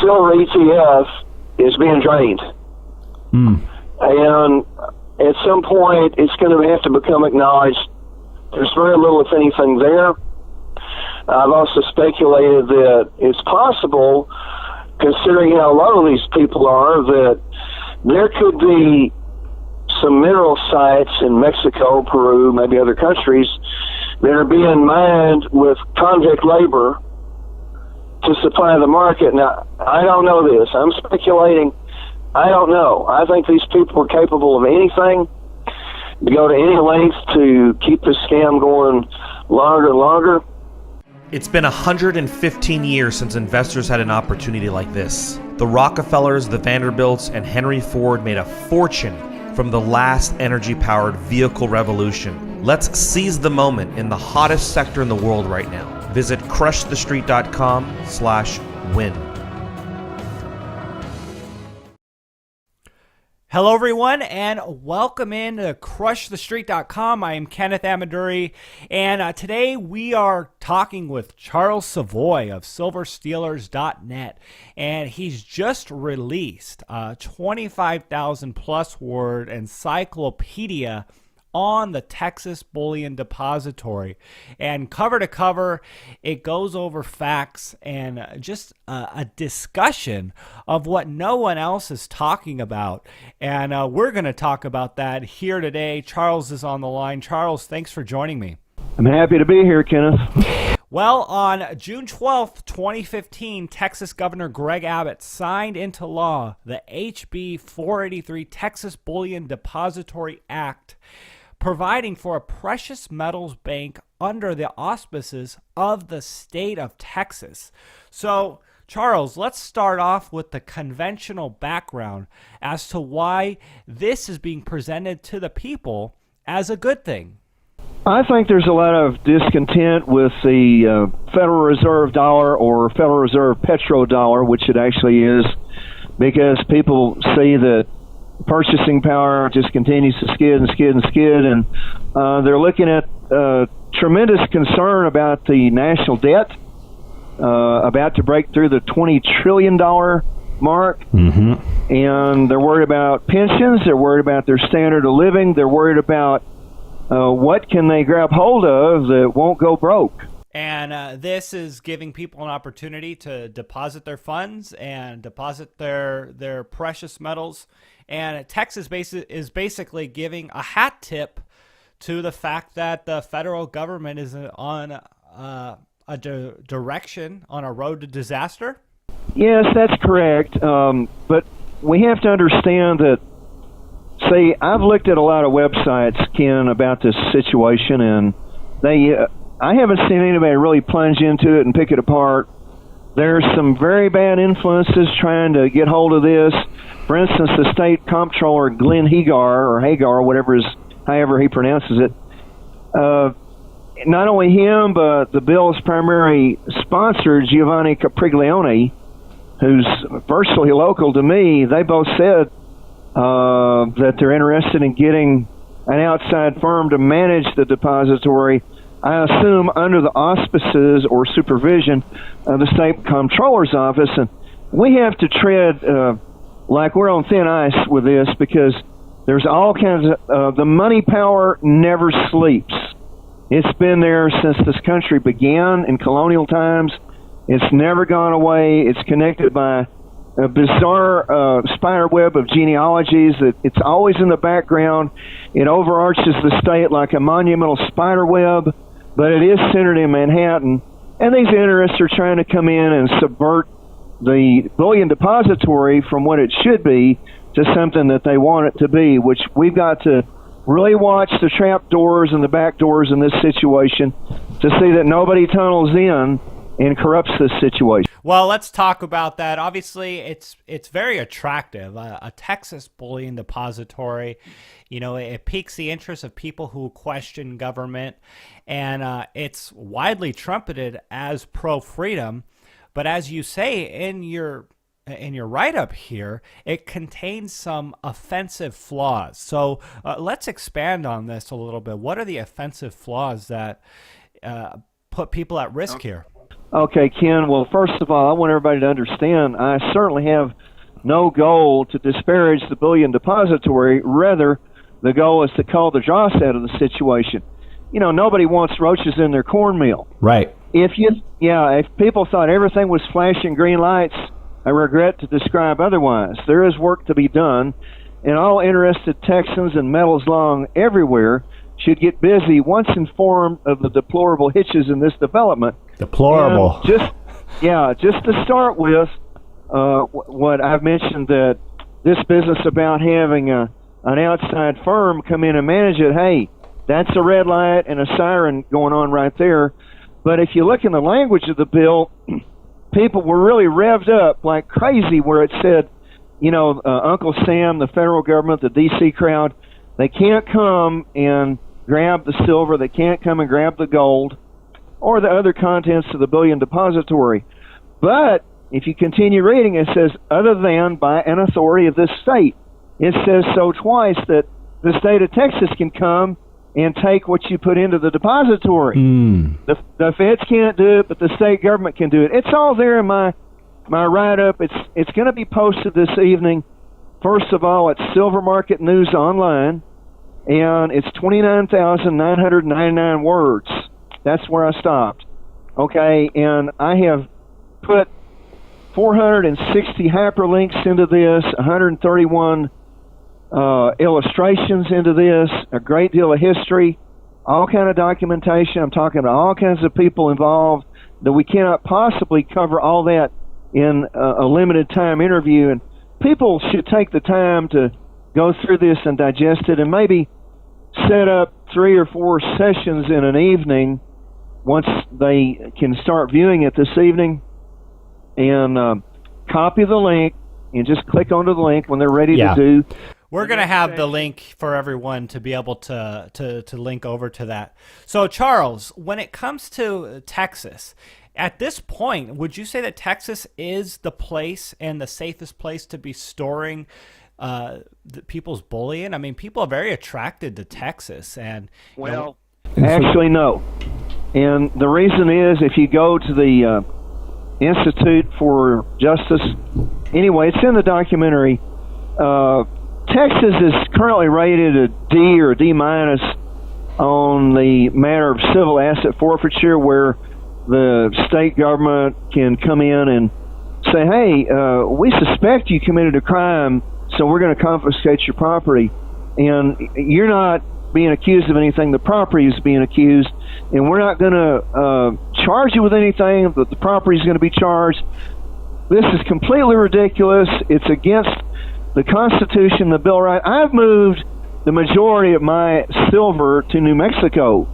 silver ETF is being drained. And at some point, it's going to have to become acknowledged there's very little, if anything, there. I've also speculated that it's possible, considering how low these people are, that there could be some mineral sites in Mexico, Peru, maybe other countries that are being mined with convict labor to supply the market. Now, I don't know this. I'm speculating. I don't know. I think these people are capable of anything, to go to any length to keep this scam going longer and longer. It's been 115 years since investors had an opportunity like this. The Rockefellers, the Vanderbilts, and Henry Ford made a fortune from the last energy-powered vehicle revolution. Let's seize the moment in the hottest sector in the world right now. Visit crushthestreet.com/win. Hello, everyone, and welcome in to crushthestreet.com. I am Kenneth Amaduri, and today we are talking with Charles Savoie of silverstealers.net, and he's just released a 25,000 plus word encyclopedia on the Texas Bullion Depository. And cover to cover, it goes over facts and just a discussion of what no one else is talking about. And we're going to talk about that here today. Charles is on the line. Charles, thanks for joining me. I'm happy to be here, Kenneth. Well, on June 12th, 2015, Texas Governor Greg Abbott signed into law the HB 483 Texas Bullion Depository Act, providing for a precious metals bank under the auspices of the state of Texas. So, Charles, let's start off with the conventional background as to why this is being presented to the people as a good thing. I think there's a lot of discontent with the Federal Reserve dollar, or Federal Reserve petrodollar, which it actually is, because people see that purchasing power just continues to skid and skid and skid, and they're looking at tremendous concern about the national debt, about to break through the $20 trillion mark, and they're worried about pensions, they're worried about their standard of living, they're worried about what can they grab hold of that won't go broke. And this is giving people an opportunity to deposit their funds and deposit their precious metals. And Texas is basically giving a hat tip to the fact that the federal government is on a direction, on a road to disaster. Yes, that's correct. But we have to understand that, see, I've looked at a lot of websites, Ken, about this situation, and I haven't seen anybody really plunge into it and pick it apart. There's some very bad influences trying to get hold of this. For instance, the state comptroller, Glenn Hagar, however he pronounces it, not only him, but the bill's primary sponsor, Giovanni Capriglione, who's virtually local to me, they both said that they're interested in getting an outside firm to manage the depository, I assume under the auspices or supervision of the state comptroller's office. And we have to tread like we're on thin ice with this, because there's all kinds of the money power never sleeps. It's been there since this country began in colonial times. It's never gone away. It's connected by a bizarre spider web of genealogies. It's always in the background. It overarches the state like a monumental spider web, but it is centered in Manhattan. And these interests are trying to come in and subvert the bullion depository from what it should be to something that they want it to be, which we've got to really watch the trap doors and the back doors in this situation to see that nobody tunnels in and corrupts this situation. Well, let's talk about that. Obviously, it's very attractive. A Texas bullion depository, it piques the interest of people who question government, and it's widely trumpeted as pro-freedom. But as you say in your write-up here, it contains some offensive flaws. So let's expand on this a little bit. What are the offensive flaws that put people at risk here? Okay, Ken. Well, first of all, I want everybody to understand I certainly have no goal to disparage the Bullion Depository. Rather, the goal is to call the dross out of the situation. You know, nobody wants roaches in their cornmeal. Right. If people thought everything was flashing green lights, I regret to describe otherwise. There is work to be done, and all interested Texans and metals long everywhere should get busy once informed of the deplorable hitches in this development. Deplorable. And just to start with, what I've mentioned, that this business about having an outside firm come in and manage it, hey, that's a red light and a siren going on right there. But if you look in the language of the bill, people were really revved up like crazy where it said, Uncle Sam, the federal government, the D.C. crowd, they can't come and grab the silver, they can't come and grab the gold or the other contents of the Bullion Depository. But if you continue reading, it says, other than by an authority of this state. It says so twice, that the state of Texas can come and take what you put into the depository. The feds can't do it, but the state government can do it. It's all there in my write-up. It's going to be posted this evening. First of all, it's Silver Market News Online, and it's 29,999 words. That's where I stopped. Okay, and I have put 460 hyperlinks into this, 131 illustrations into this, a great deal of history, all kind of documentation. I'm talking about all kinds of people involved that we cannot possibly cover all that in a limited time interview. And people should take the time to go through this and digest it, and maybe set up 3 or 4 sessions in an evening once they can start viewing it this evening, and copy the link and just click onto the link when they're ready to do. We're going to have the link for everyone to be able to link over to that. So, Charles, when it comes to Texas, at this point, would you say that Texas is the place and the safest place to be storing people's bullion? I mean, people are very attracted to Texas. And actually, no. And the reason is, if you go to the Institute for Justice, anyway, it's in the documentary, Texas is currently rated a D or a D minus on the matter of civil asset forfeiture, where the state government can come in and say, hey, we suspect you committed a crime, so we're going to confiscate your property. And you're not being accused of anything, the property is being accused, and we're not going to charge you with anything, but the property is going to be charged. This is completely ridiculous. It's against the Constitution, the Bill of Rights. I've moved the majority of my silver to New Mexico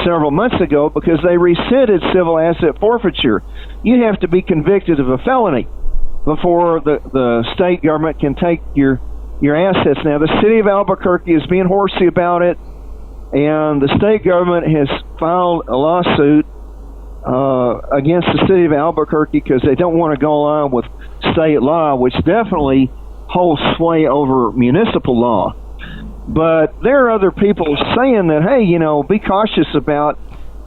several months ago because they rescinded civil asset forfeiture. You have to be convicted of a felony before the state government can take your assets. Now, the city of Albuquerque is being horsey about it, and the state government has filed a lawsuit against the city of Albuquerque because they don't want to go along with state law, which definitely holds sway over municipal law. But there are other people saying that, hey, be cautious about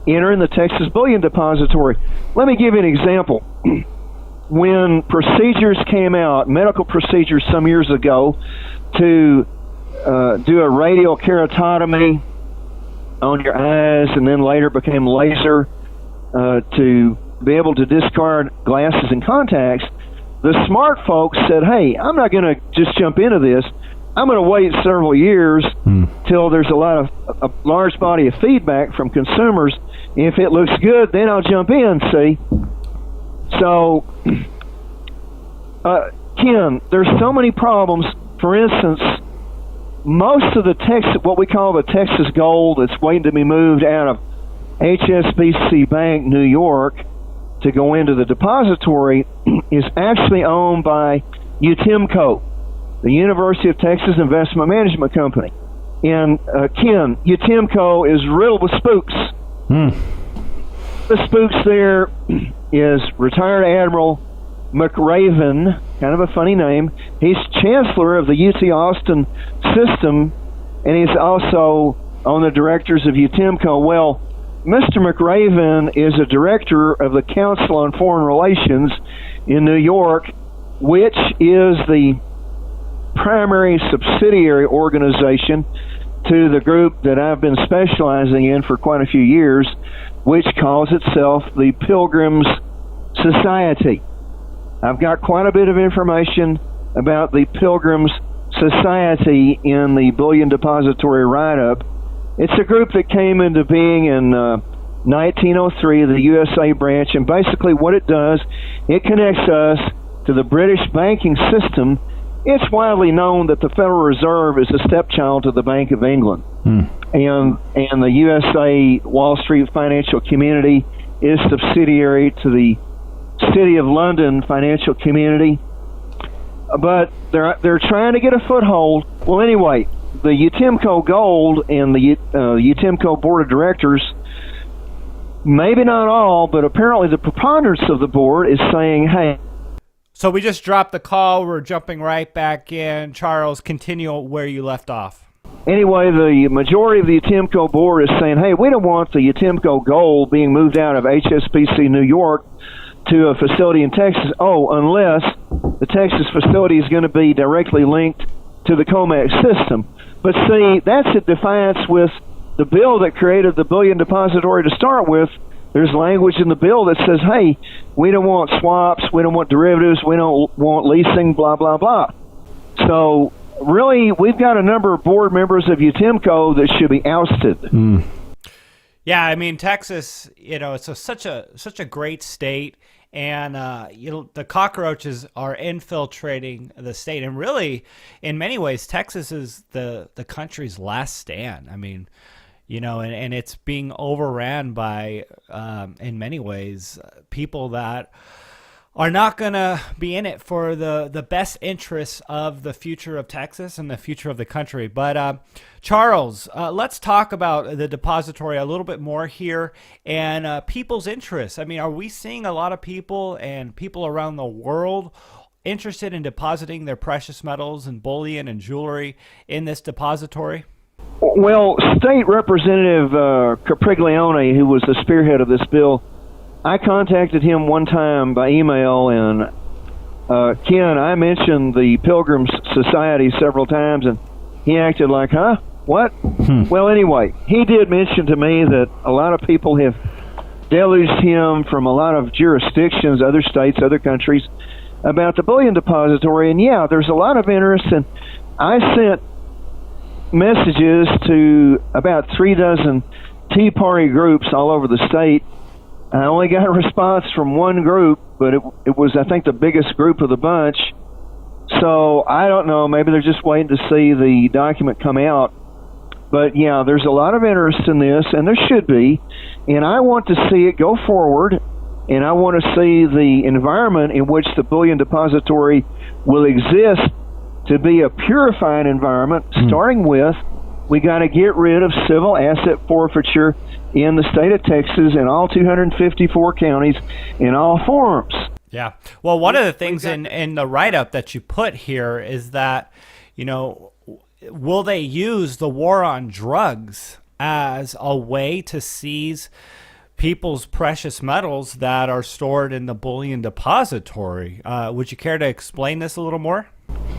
entering the Texas Bullion Depository. Let me give you an example. When procedures came out, medical procedures some years ago, to do a radial keratotomy on your eyes, and then later became laser, to be able to discard glasses and contacts, the smart folks said, hey, I'm not going to just jump into this. I'm going to wait several years till there's a large body of feedback from consumers. If it looks good, then I'll jump in, see? So, Ken, there's so many problems. For instance, most of the what we call the Texas gold that's waiting to be moved out of HSBC Bank, New York, to go into the depository is actually owned by UTIMCO, the University of Texas Investment Management Company. And Ken, UTIMCO is riddled with spooks. The spooks there is retired Admiral McRaven, kind of a funny name. He's chancellor of the UT Austin system, and he's also on the directors of UTIMCO. Well, Mr. McRaven is a director of the Council on Foreign Relations in New York, which is the primary subsidiary organization to the group that I've been specializing in for quite a few years, which calls itself the Pilgrims Society. I've got quite a bit of information about the Pilgrims Society in the Bullion Depository write-up. It's a group that came into being in 1903, the USA branch, and basically what it does, it connects us to the British banking system. It's widely known that the Federal Reserve is a stepchild to the Bank of England. And the USA Wall Street financial community is subsidiary to the City of London financial community. But they're trying to get a foothold. Well, anyway, the UTIMCO Gold and the UTIMCO Board of Directors, maybe not all, but apparently the preponderance of the board is saying, hey. So we just dropped the call. We're jumping right back in. Charles, continue where you left off. Anyway, the majority of the UTIMCO board is saying, hey, we don't want the UTIMCO Gold being moved out of HSBC New York to a facility in Texas. Oh, unless the Texas facility is going to be directly linked to the COMEX system. But see, that's at defiance with the bill that created the Bullion Depository to start with. There's language in the bill that says, hey, we don't want swaps, we don't want derivatives, we don't want leasing, blah, blah, blah. So really, we've got a number of board members of UTIMCO that should be ousted. Yeah, I mean, Texas, it's such a great state, and the cockroaches are infiltrating the state, and really, in many ways, Texas is the country's last stand. I mean, and it's being overran by, in many ways, people that are not going to be in it for the best interests of the future of Texas and the future of the country. But Charles, let's talk about the depository a little bit more here and people's interests. I mean, are we seeing a lot of people and people around the world interested in depositing their precious metals and bullion and jewelry in this depository? Well, State Representative Capriglione, who was the spearhead of this bill, I contacted him one time by email, and Ken, I mentioned the Pilgrims Society several times, and he acted like, huh? What? Well, anyway, he did mention to me that a lot of people have deluged him from a lot of jurisdictions, other states, other countries, about the Bullion Depository, and yeah, there's a lot of interest, and I sent messages to about 36 Tea Party groups all over the state. I only got a response from one group, but it was, I think, the biggest group of the bunch. So I don't know, maybe they're just waiting to see the document come out. But yeah, there's a lot of interest in this, and there should be. And I want to see it go forward, and I want to see the environment in which the Bullion Depository will exist to be a purified environment, starting with, we got to get rid of civil asset forfeiture in the state of Texas in all 254 counties in all forms. Yeah. Well, one of the things in the write-up that you put here is that, will they use the war on drugs as a way to seize people's precious metals that are stored in the Bullion Depository? Would you care to explain this a little more?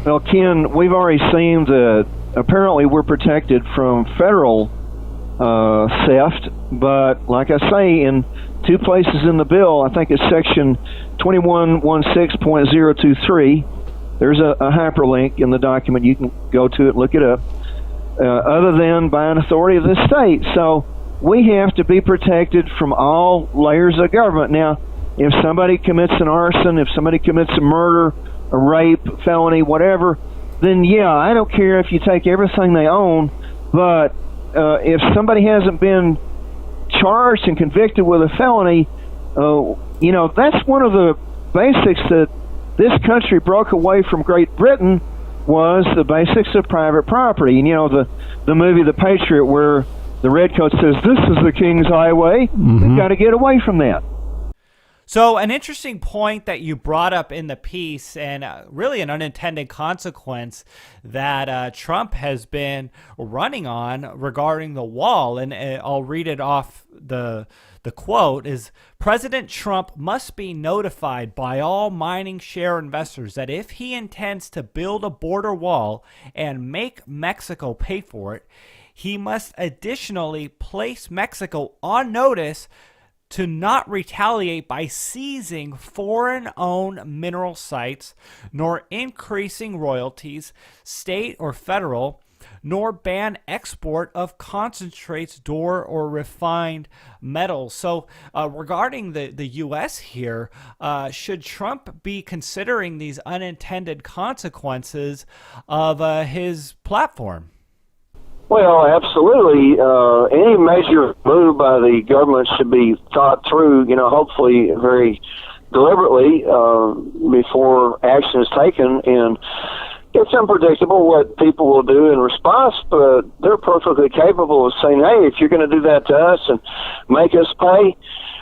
Well, Ken, we've already seen that apparently we're protected from federal theft, but like I say, in two places in the bill, I think it's section 2116.023, there's a hyperlink in the document. You can go to it, look it up, other than by an authority of the state. So we have to be protected from all layers of government. Now, if somebody commits an arson, if somebody commits a murder, a rape, felony, whatever, then yeah, I don't care if you take everything they own, but if somebody hasn't been charged and convicted with a felony, that's one of the basics that this country broke away from Great Britain, was the basics of private property. And the movie The Patriot, where the redcoat says, this is the king's highway, we've got to get away from that. So an interesting point that you brought up in the piece, and really an unintended consequence that Trump has been running on regarding the wall, and I'll read it off the quote is, President Trump must be notified by all mining share investors that if he intends to build a border wall and make Mexico pay for it, he must additionally place Mexico on notice to not retaliate by seizing foreign-owned mineral sites, nor increasing royalties, state or federal, nor ban export of concentrates, or refined metals. So regarding the U.S. here, should Trump be considering these unintended consequences of his platform? Well, absolutely. Any major move by the government should be thought through, hopefully very deliberately before action is taken. And it's unpredictable what people will do in response, but they're perfectly capable of saying, hey, if you're going to do that to us and make us pay,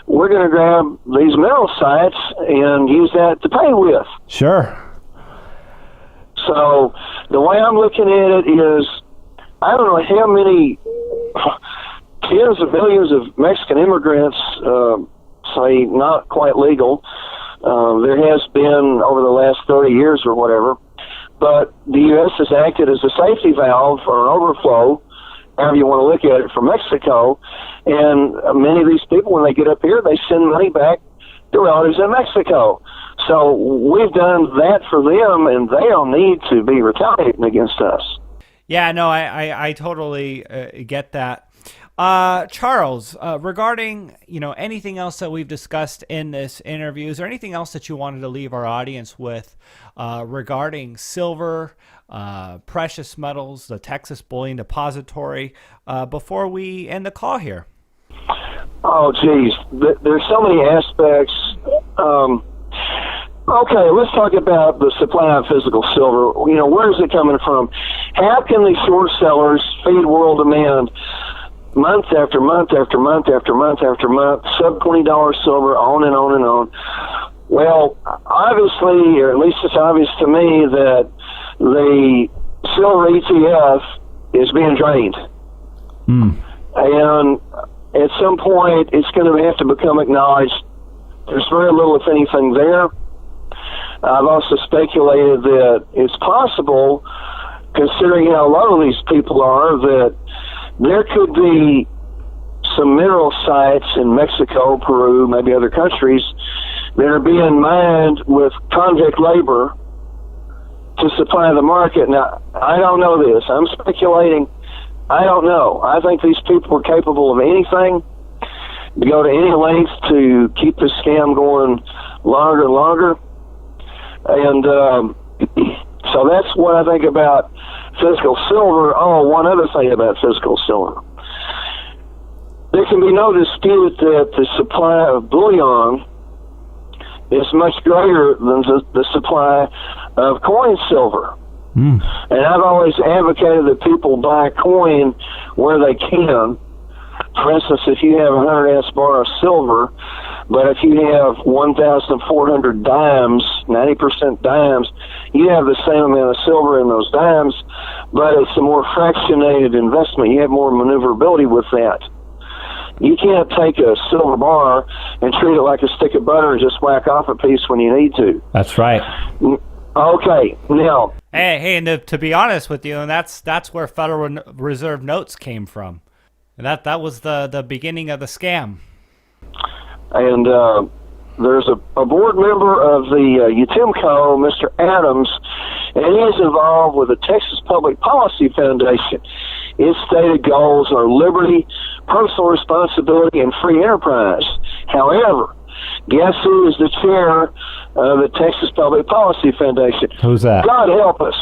we're going to grab these mineral sites and use that to pay with. Sure. So the way I'm looking at it is, I don't know how many tens of millions of Mexican immigrants, say not quite legal, there has been over the last 30 years or whatever, but the U.S. has acted as a safety valve or an overflow, however you want to look at it, from Mexico. And many of these people, when they get up here, they send money back to relatives in Mexico. So we've done that for them, and they don't need to be retaliating against us. Yeah, no, I totally get that. Charles, regarding anything else that we've discussed in this interview, is there anything else that you wanted to leave our audience with regarding silver, precious metals, the Texas Bullion Depository, before we end the call here? Oh, geez, there's so many aspects. Okay, let's talk about the supply of physical silver. Where is it coming from? How can these short sellers feed world demand month after month after month after month after month, sub-$20 silver, on and on and on? Well, obviously, or at least it's obvious to me, that the silver ETF is being drained. And at some point, it's going to have to become acknowledged there's very little, if anything, there. I've also speculated that it's possible, considering how low these people are, that there could be some mineral sites in Mexico, Peru, maybe other countries, that are being mined with convict labor to supply the market. Now, I don't know this. I'm speculating. I don't know. I think these people are capable of anything, to go to any length to keep this scam going longer and longer. And so that's what I think about physical silver. Oh, one other thing about physical silver. There can be no dispute that the supply of bullion is much greater than the supply of coin silver. And I've always advocated that people buy coin where they can. For instance, if you have 100 ounce bar of silver, but if you have 1,400 dimes, 90% dimes, you have the same amount of silver in those dimes, but it's a more fractionated investment. You have more maneuverability with that. You can't take a silver bar and treat it like a stick of butter and just whack off a piece when you need to. That's right. Okay, now. Hey, and to be honest with you, and that's where Federal Reserve notes came from. And that was the beginning of the scam. And there's a board member of the UTIMCO, Mr. Adams, and he is involved with the Texas Public Policy Foundation. Its stated goals are liberty, personal responsibility, and free enterprise. However, guess who is the chair of the Texas Public Policy Foundation? Who's that? God help us.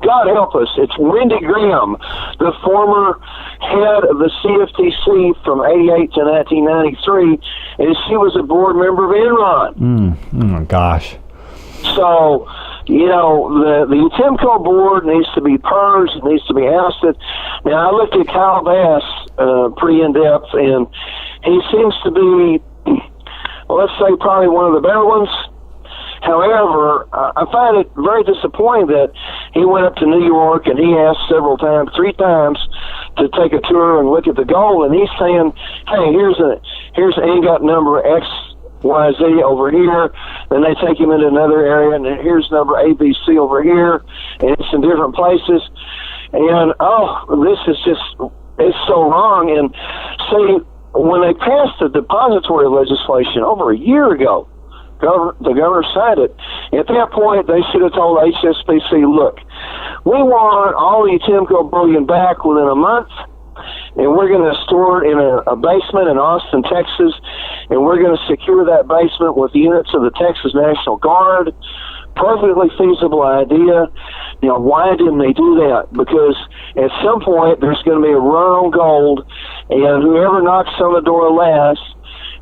God help us. It's Wendy Graham, the former head of the CFTC from 88 to 1993, and she was a board member of Enron. Oh, my gosh. So, the UTIMCO board needs to be purged, it needs to be ousted. Now, I looked at Kyle Bass pretty in-depth, and he seems to be well, let's say probably one of the better ones. However, I find it very disappointing that he went up to New York and he asked three times, to take a tour and look at the gold, and he's saying, hey, here's an ingot number XYZ over here. Then they take him into another area, and here's number ABC over here, and it's in different places. And, this is it's so wrong. And see, when they passed the depository legislation over a year ago, the governor signed it. At that point, they should have told HSBC, look, we want all the Timco bullion back within a month, and we're going to store it in a basement in Austin, Texas, and we're going to secure that basement with units of the Texas National Guard. Perfectly feasible idea. Why didn't they do that? Because at some point, there's going to be a run on gold, and whoever knocks on the door last,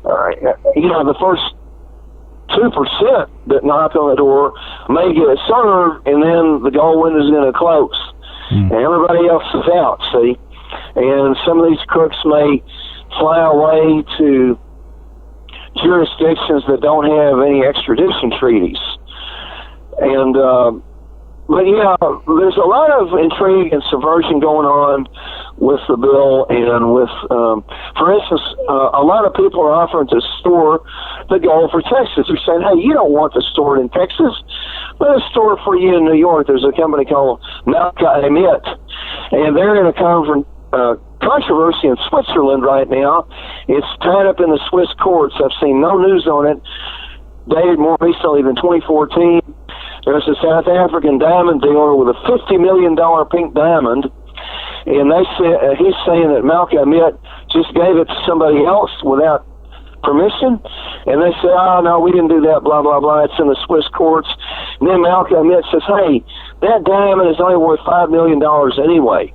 the first 2% that knock on the door may get served, and then the gold window is going to close. And everybody else is out, see? And some of these crooks may fly away to jurisdictions that don't have any extradition treaties. And, but yeah, there's a lot of intrigue and subversion going on with the bill, and with, for instance, a lot of people are offering to store the gold for Texas. They're saying, hey, you don't want to store it in Texas. Let us store it for you in New York. There's a company called Malka-Amit, and they're in a controversy in Switzerland right now. It's tied up in the Swiss courts. I've seen no news on it, dated more recently than 2014. There's a South African diamond dealer with a $50 million pink diamond, and he's saying that Malka-Amit just gave it to somebody else without permission, and they say, oh, no, we didn't do that, blah, blah, blah, it's in the Swiss courts. And then Malka-Amit says, hey, that diamond is only worth $5 million anyway.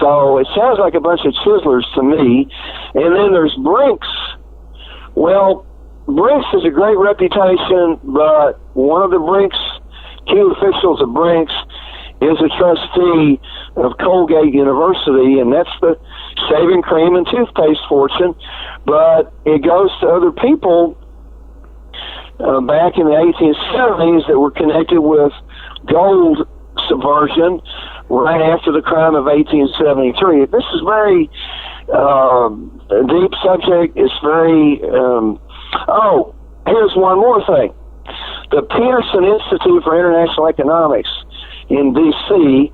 So it sounds like a bunch of chiselers to me. And then there's Brinks. Well, Brinks has a great reputation, but one of the key officials of Brinks is a trustee of Colgate University, and that's the shaving cream and toothpaste fortune. But it goes to other people back in the 1870s that were connected with gold subversion right after the crime of 1873. This is very deep subject. It's very... here's one more thing. The Peterson Institute for International Economics in D.C.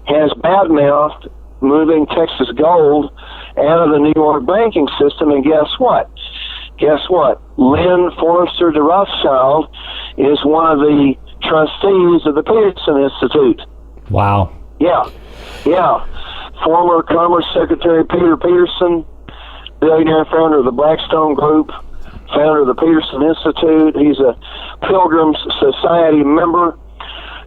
has badmouthed moving Texas gold out of the New York banking system, and guess what? Lynn Forrester de Rothschild is one of the trustees of the Peterson Institute. Wow. Yeah. Former Commerce Secretary Peter Peterson, billionaire founder of the Blackstone Group, founder of the Peterson Institute. He's a Pilgrims Society member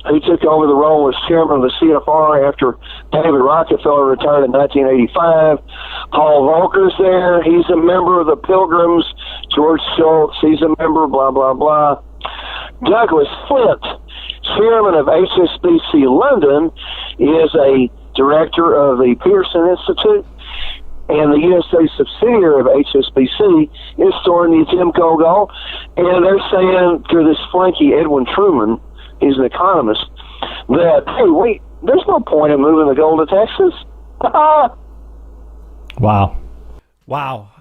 who took over the role as chairman of the CFR after David Rockefeller retired in 1985. Paul Volcker's there. He's a member of the Pilgrims. George Schultz, he's a member, blah, blah, blah. Douglas Flint, chairman of HSBC London, is a director of the Peterson Institute. And the USA subsidiary of HSBC is storing the Timco gold. And they're saying through this flunky Edwin Truman, he's an economist, that, hey, wait, there's no point in moving the gold to Texas. Wow.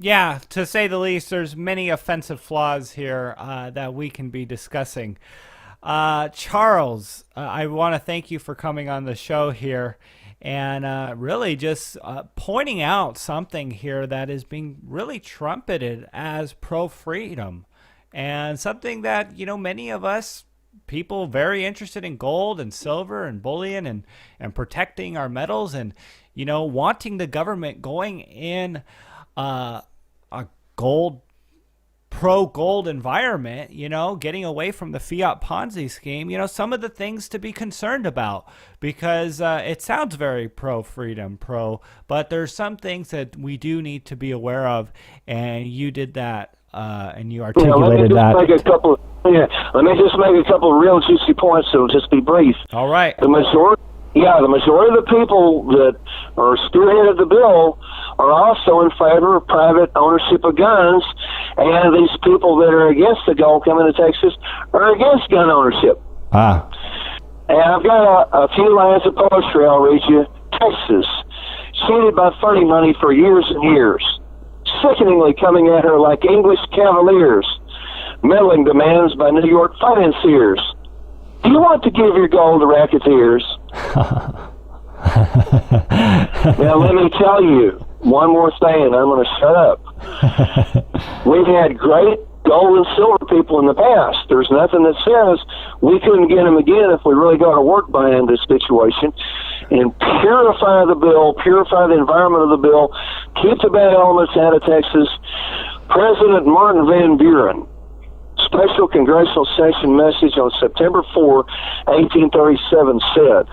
Yeah, to say the least, there's many offensive flaws here that we can be discussing. Charles, I want to thank you for coming on the show here. And really just pointing out something here that is being really trumpeted as pro-freedom, and something that, many of us, people very interested in gold and silver and bullion and protecting our metals and, wanting the government going in a pro-gold environment, getting away from the fiat Ponzi scheme, some of the things to be concerned about, because it sounds very pro-freedom, but there's some things that we do need to be aware of, and you did that, and you articulated that. Let me just make a couple of real juicy points, so it'll just be brief. All right. The majority of the people that are spearheaded the bill are also in favor of private ownership of guns, And these people that are against the gold coming to Texas are against gun ownership. And I've got a few lines of poetry I'll read you. Texas, cheated by funny money for years and years, sickeningly coming at her like English cavaliers, meddling demands by New York financiers. Do you want to give your gold to racketeers? Now let me tell you one more thing, and I'm going to shut up. We've had great gold and silver people in the past. There's nothing that says we couldn't get them again if we really got to work behind this situation and purify the bill, purify the environment of the bill, keep the bad elements out of Texas. President Martin Van Buren, special congressional session message on September 4, 1837 said,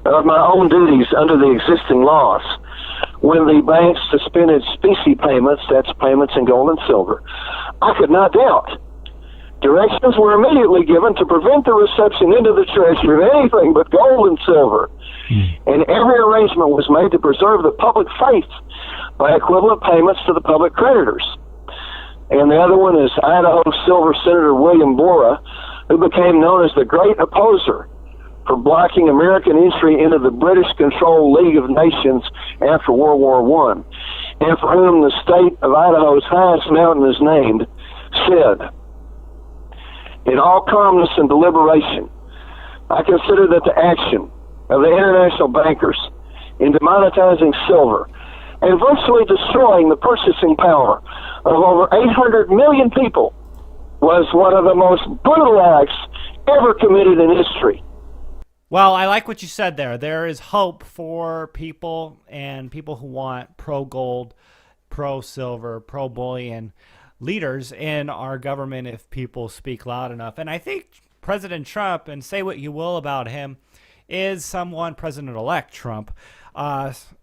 of my own duties under the existing laws, when the banks suspended specie payments, that's payments in gold and silver, I could not doubt. Directions were immediately given to prevent the reception into the treasury of anything but gold and silver. And every arrangement was made to preserve the public faith by equivalent payments to the public creditors. And the other one is Idaho Silver Senator William Borah, who became known as the Great Opposer for blocking American entry into the British-controlled League of Nations after World War I, and for whom the state of Idaho's highest mountain is named, said, in all calmness and deliberation, I consider that the action of the international bankers in demonetizing silver and virtually destroying the purchasing power of over 800 million people was one of the most brutal acts ever committed in history. Well, I like what you said there. There is hope for people and people who want pro-gold, pro-silver, pro-bullion leaders in our government if people speak loud enough. And I think President Trump, and say what you will about him, is someone, President-elect Trump,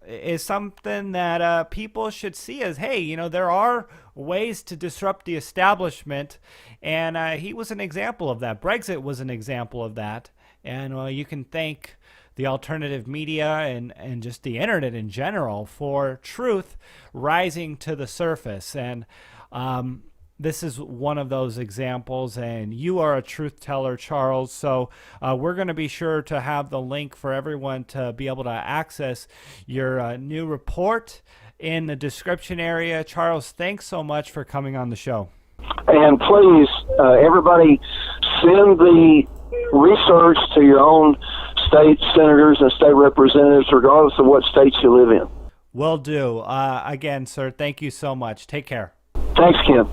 is something that people should see as, hey, you know, there are ways to disrupt the establishment, and he was an example of that. Brexit was an example of that. And you can thank the alternative media and just the internet in general for truth rising to the surface. And this is one of those examples. And you are a truth teller, Charles. So we're going to be sure to have the link for everyone to be able to access your new report in the description area. Charles, thanks so much for coming on the show. And please, everybody, send the research to your own state senators and state representatives, regardless of what state you live in. Will do. Again, sir, thank you so much. Take care. Thanks, Ken.